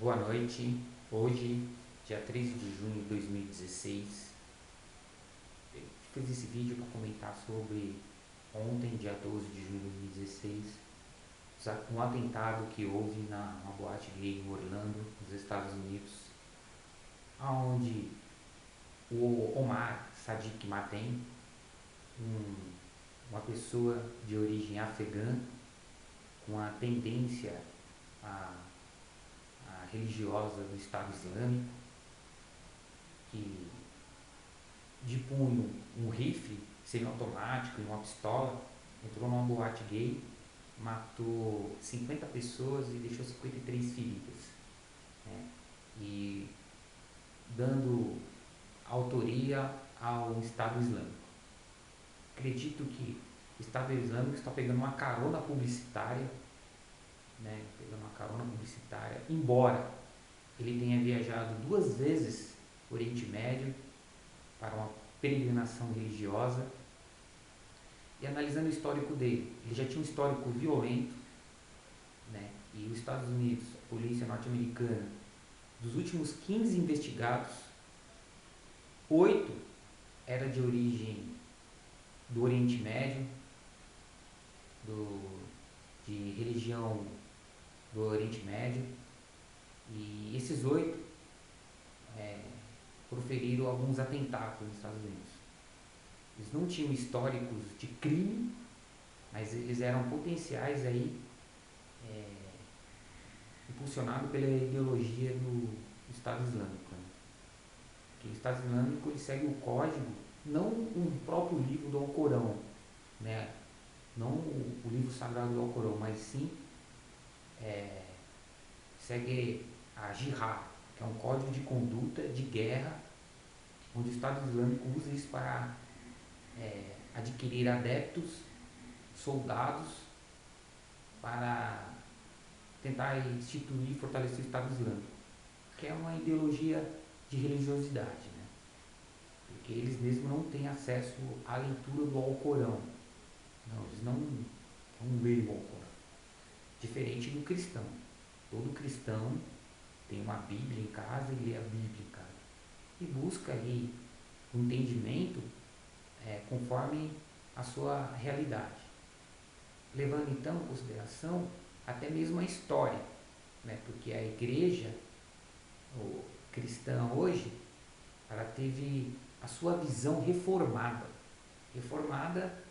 Boa noite. Hoje, dia 13 de junho de 2016, eu fiz esse vídeo para comentar sobre ontem, dia 12 de junho de 2016, um atentado que houve na uma boate gay em Orlando, nos Estados Unidos, onde o Omar Sadiq Mateen, uma pessoa de origem afegã, com a tendência a, a religiosa do Estado Islâmico, que de punho um rifle semiautomático e uma pistola, entrou numa boate gay, matou 50 pessoas e deixou 53 feridas, né? E dando autoria ao Estado Islâmico. Acredito que o Estado Islâmico está pegando uma carona publicitária, né? Embora ele tenha viajado 2 vezes o Oriente Médio para uma peregrinação religiosa. E analisando o histórico dele, ele já tinha um histórico violento, né? E os Estados Unidos, a polícia norte-americana, dos últimos 15 investigados, 8 era de origem do Oriente Médio, de religião do Oriente Médio, e esses 8 proferiram alguns atentados nos Estados Unidos. Eles não tinham históricos de crime, mas eles eram potenciais aí, impulsionados pela ideologia do Estado Islâmico, né? Que o Estado Islâmico ele segue o código, não o próprio livro do Alcorão, né? Não o livro sagrado do Alcorão, mas sim segue a Jihad, que é um código de conduta de guerra, onde o Estado Islâmico usa isso para adquirir adeptos, soldados, para tentar instituir e fortalecer o Estado Islâmico, que é uma ideologia de religiosidade, né? Porque eles mesmos não têm acesso à leitura do Alcorão. Não, eles não leem o Alcorão. Diferente do cristão. Todo cristão tem uma Bíblia em casa e lê a Bíblia em casa. E busca aí o entendimento conforme a sua realidade. Levando então em consideração até mesmo a história, né? Porque a igreja cristã hoje, ela teve a sua visão reformada. Reformada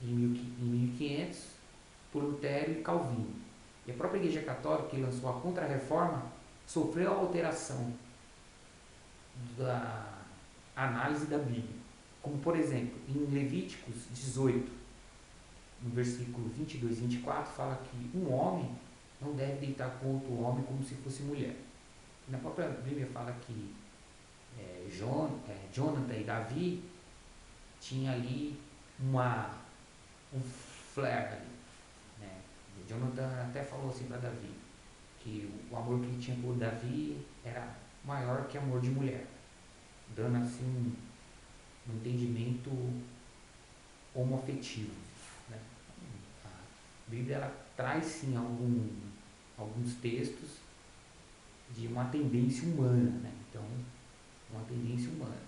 em 1500 por Lutero e Calvino. E a própria Igreja Católica, que lançou a Contra-Reforma, sofreu a alteração da análise da Bíblia. Como, por exemplo, em Levíticos 18, no versículo 22 e 24, fala que um homem não deve deitar com outro homem como se fosse mulher. Na própria Bíblia fala que Jonathan e Davi tinha ali um flare ali, né? Jonathan até falou assim para Davi que o amor que ele tinha por Davi era maior que amor de mulher, dando assim um entendimento homoafetivo, né? A Bíblia ela traz sim alguns textos de uma tendência humana, né? Então, uma tendência humana.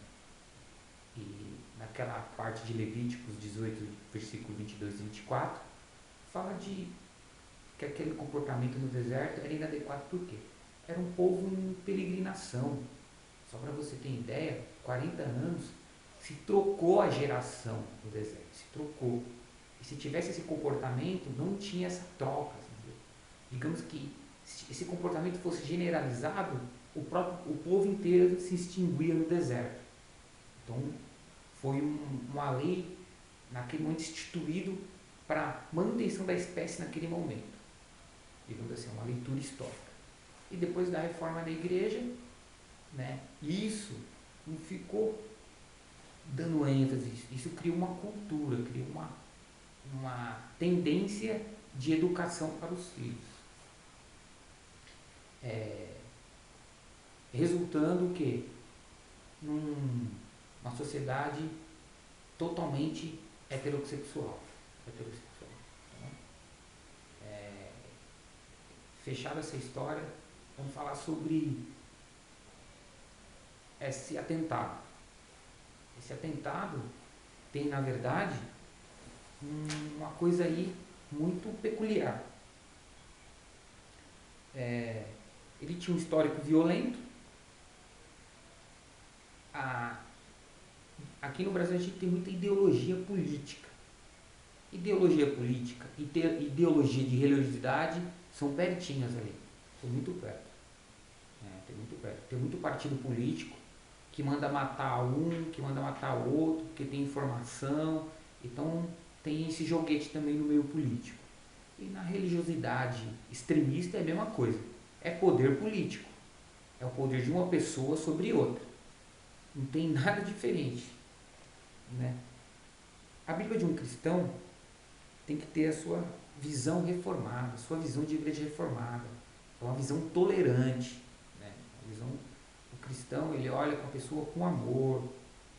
E naquela parte de Levíticos 18, versículo 22 e 24, fala de que aquele comportamento no deserto era inadequado porque era um povo em peregrinação. Só para você ter ideia, 40 anos se trocou a geração no deserto, se trocou. E se tivesse esse comportamento, não tinha essa troca. Entendeu? Digamos que se esse comportamento fosse generalizado, o povo inteiro se extinguia no deserto. Então, foi uma lei naquele momento instituído para manutenção da espécie naquele momento. Digamos assim, uma leitura histórica. E depois da reforma da igreja, né, isso não ficou dando ênfase, isso criou uma cultura, criou uma tendência de educação para os filhos. Resultando que numa sociedade totalmente heterossexual. fechada essa história, vamos falar sobre esse atentado. Esse atentado tem, na verdade, uma coisa aí muito peculiar. Ele tinha um histórico violento. Aqui no Brasil a gente tem muita ideologia política. Ideologia política e ideologia de religiosidade são pertinhas ali. São muito perto. Tem muito perto. Tem muito partido político que manda matar um, que manda matar outro, porque tem informação. Então tem esse joguete também no meio político. E na religiosidade extremista é a mesma coisa. É poder político. É o poder de uma pessoa sobre outra. Não tem nada diferente. Né? A Bíblia de um cristão tem que ter a sua visão reformada, a sua visão de igreja reformada. É uma visão tolerante. Né? O cristão, ele olha para a pessoa com amor,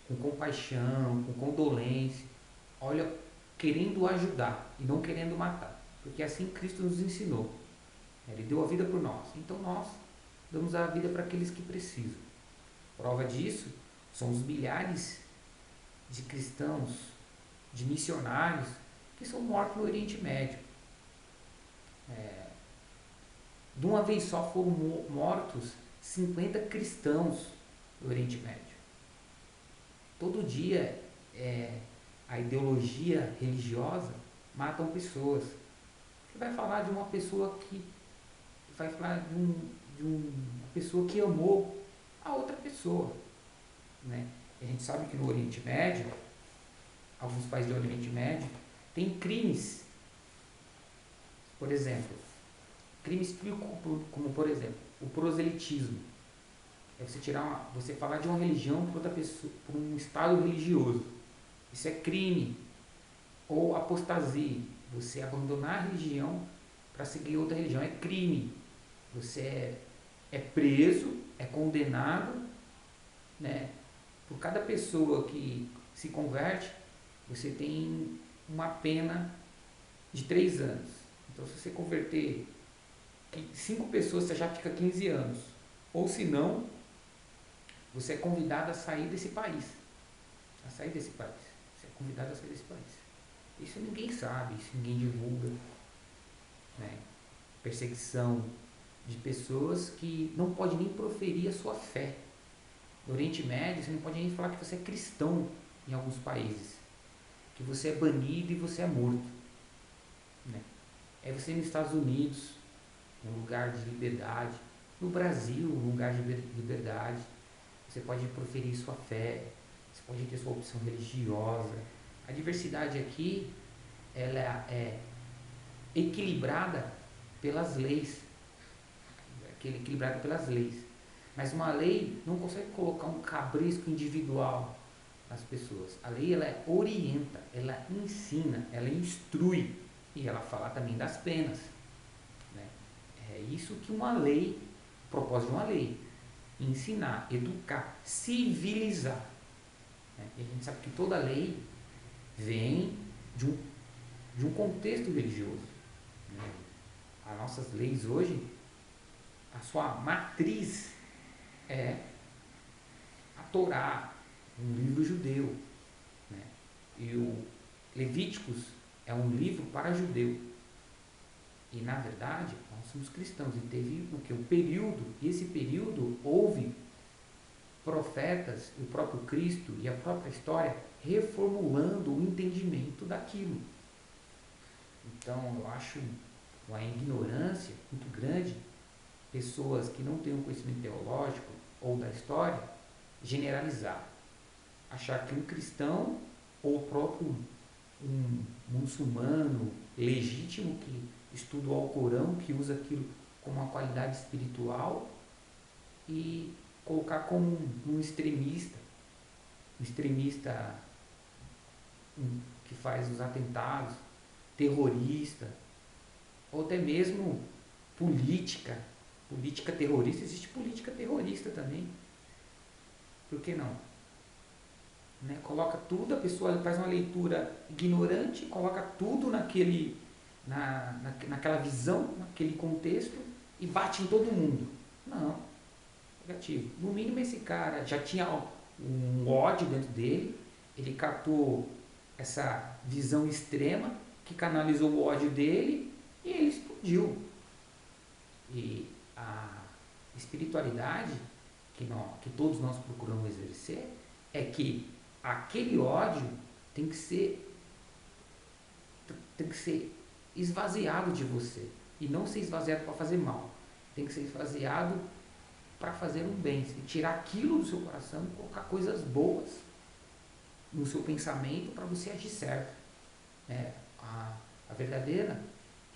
com compaixão, com condolência. Olha querendo ajudar e não querendo matar. Porque assim Cristo nos ensinou. Ele deu a vida por nós. Então nós damos a vida para aqueles que precisam. Prova disso são os milhares de cristãos, de missionários, que são mortos no Oriente Médio. De uma vez só foram mortos 50 cristãos no Oriente Médio. Todo dia a ideologia religiosa matam pessoas. Você vai falar de uma pessoa que vai falar de uma pessoa que amou a outra pessoa. Né? A gente sabe que no Oriente Médio, alguns países do Oriente Médio, tem crimes. Por exemplo, crimes como por exemplo, o proselitismo. É você falar de uma religião para outra pessoa, para um estado religioso. Isso é crime. Ou apostasia. Você abandonar a religião para seguir outra religião é crime. Você é preso, é condenado, né? Por cada pessoa que se converte, você tem uma pena de 3 anos. Então, se você converter 5 pessoas, você já fica 15 anos. Ou se não, você é convidado a sair desse país. Você é convidado a sair desse país. Isso ninguém sabe, isso ninguém divulga. Né? Perseguição de pessoas que não pode nem proferir a sua fé. No Oriente Médio, você não pode nem falar que você é cristão em alguns países. Que você é banido e você é morto. Né? É você nos Estados Unidos, um lugar de liberdade. No Brasil, um lugar de liberdade. Você pode proferir sua fé. Você pode ter sua opção religiosa. A diversidade aqui, ela é equilibrada pelas leis. Equilibrada pelas leis. Mas uma lei não consegue colocar um cabresto individual nas pessoas. A lei, ela orienta, ela ensina, ela instrui. E ela fala também das penas. Né? É isso que uma lei, o propósito de uma lei, ensinar, educar, civilizar. Né? E a gente sabe que toda lei vem de um contexto religioso. Né? As nossas leis hoje, a sua matriz é a Torá, um livro judeu. Né? E o Levíticos é um livro para judeu. E na verdade, nós somos cristãos. E teve o que? Um período, e esse período houve profetas, o próprio Cristo e a própria história reformulando o entendimento daquilo. Então eu acho uma ignorância muito grande, pessoas que não têm um conhecimento teológico ou da história, generalizar. Achar que um cristão ou o próprio um muçulmano legítimo que estuda o Alcorão, que usa aquilo como uma qualidade espiritual, e colocar como um extremista que faz os atentados, terrorista, ou até mesmo política terrorista. Existe política terrorista também. Por que não? Né? Coloca tudo, a pessoa faz uma leitura ignorante, coloca tudo naquela visão, naquele contexto, e bate em todo mundo. Não, negativo. No mínimo esse cara já tinha um ódio dentro dele, ele captou essa visão extrema que canalizou o ódio dele e ele explodiu. E a espiritualidade que todos nós procuramos exercer é que aquele ódio tem que ser esvaziado de você e não ser esvaziado para fazer mal, tem que ser esvaziado para fazer um bem, tirar aquilo do seu coração e colocar coisas boas no seu pensamento para você agir certo. A verdadeira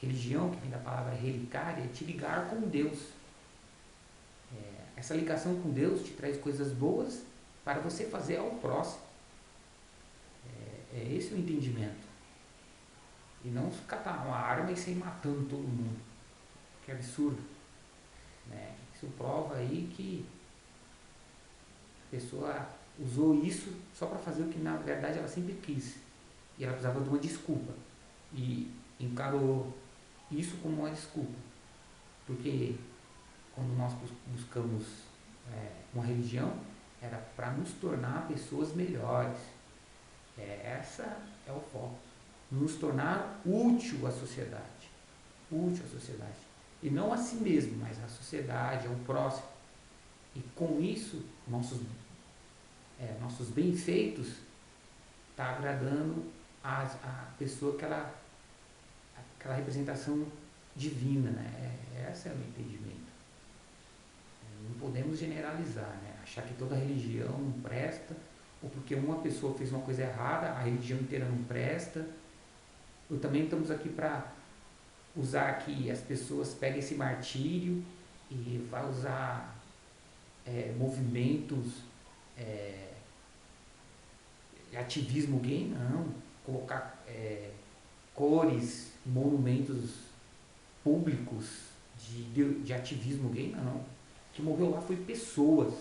religião, que vem da palavra relicária, é te ligar com Deus. Essa ligação com Deus te traz coisas boas para você fazer ao próximo. É esse o entendimento. E não catar uma arma e sair matando todo mundo. Que absurdo. Isso prova aí que a pessoa usou isso só para fazer o que na verdade ela sempre quis. E ela precisava de uma desculpa. E encarou isso como uma desculpa. Porque quando nós buscamos uma religião, era para nos tornar pessoas melhores. Essa é o foco. Nos tornar útil à sociedade. Útil à sociedade. E não a si mesmo, mas à sociedade, ao próximo. E com isso, nossos bem-feitos está agradando a pessoa, aquela representação divina. Esse é o entendimento. Não podemos generalizar, achar que toda religião não presta, ou porque uma pessoa fez uma coisa errada, a religião inteira não presta. Ou também estamos aqui para usar que as pessoas peguem esse martírio e vai usar movimentos de ativismo gay, não. Colocar cores, monumentos públicos de ativismo gay, não. O que morreu lá foi pessoas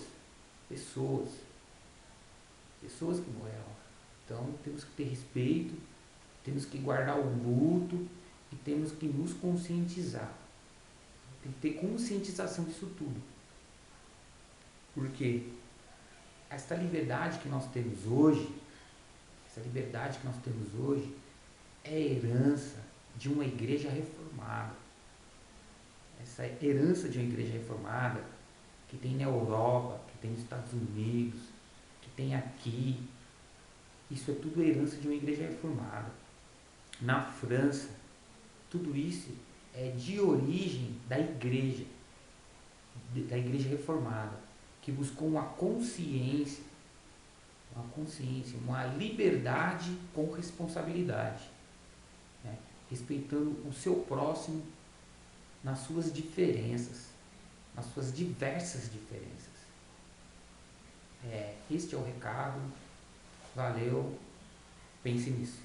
que morreram lá. Então temos que ter respeito, temos que guardar o luto e temos que nos conscientizar. Tem que ter conscientização disso tudo. Porque esta liberdade que nós temos hoje, é herança de uma igreja reformada. Essa herança de uma igreja reformada que tem na Europa, que tem nos Estados Unidos, que tem aqui, isso é tudo herança de uma igreja reformada. Na França, tudo isso é de origem da igreja reformada, que buscou uma consciência, uma liberdade com responsabilidade, respeitando o seu próximo nas suas diferenças, nas suas diversas diferenças. Este é o recado. Valeu, pense nisso.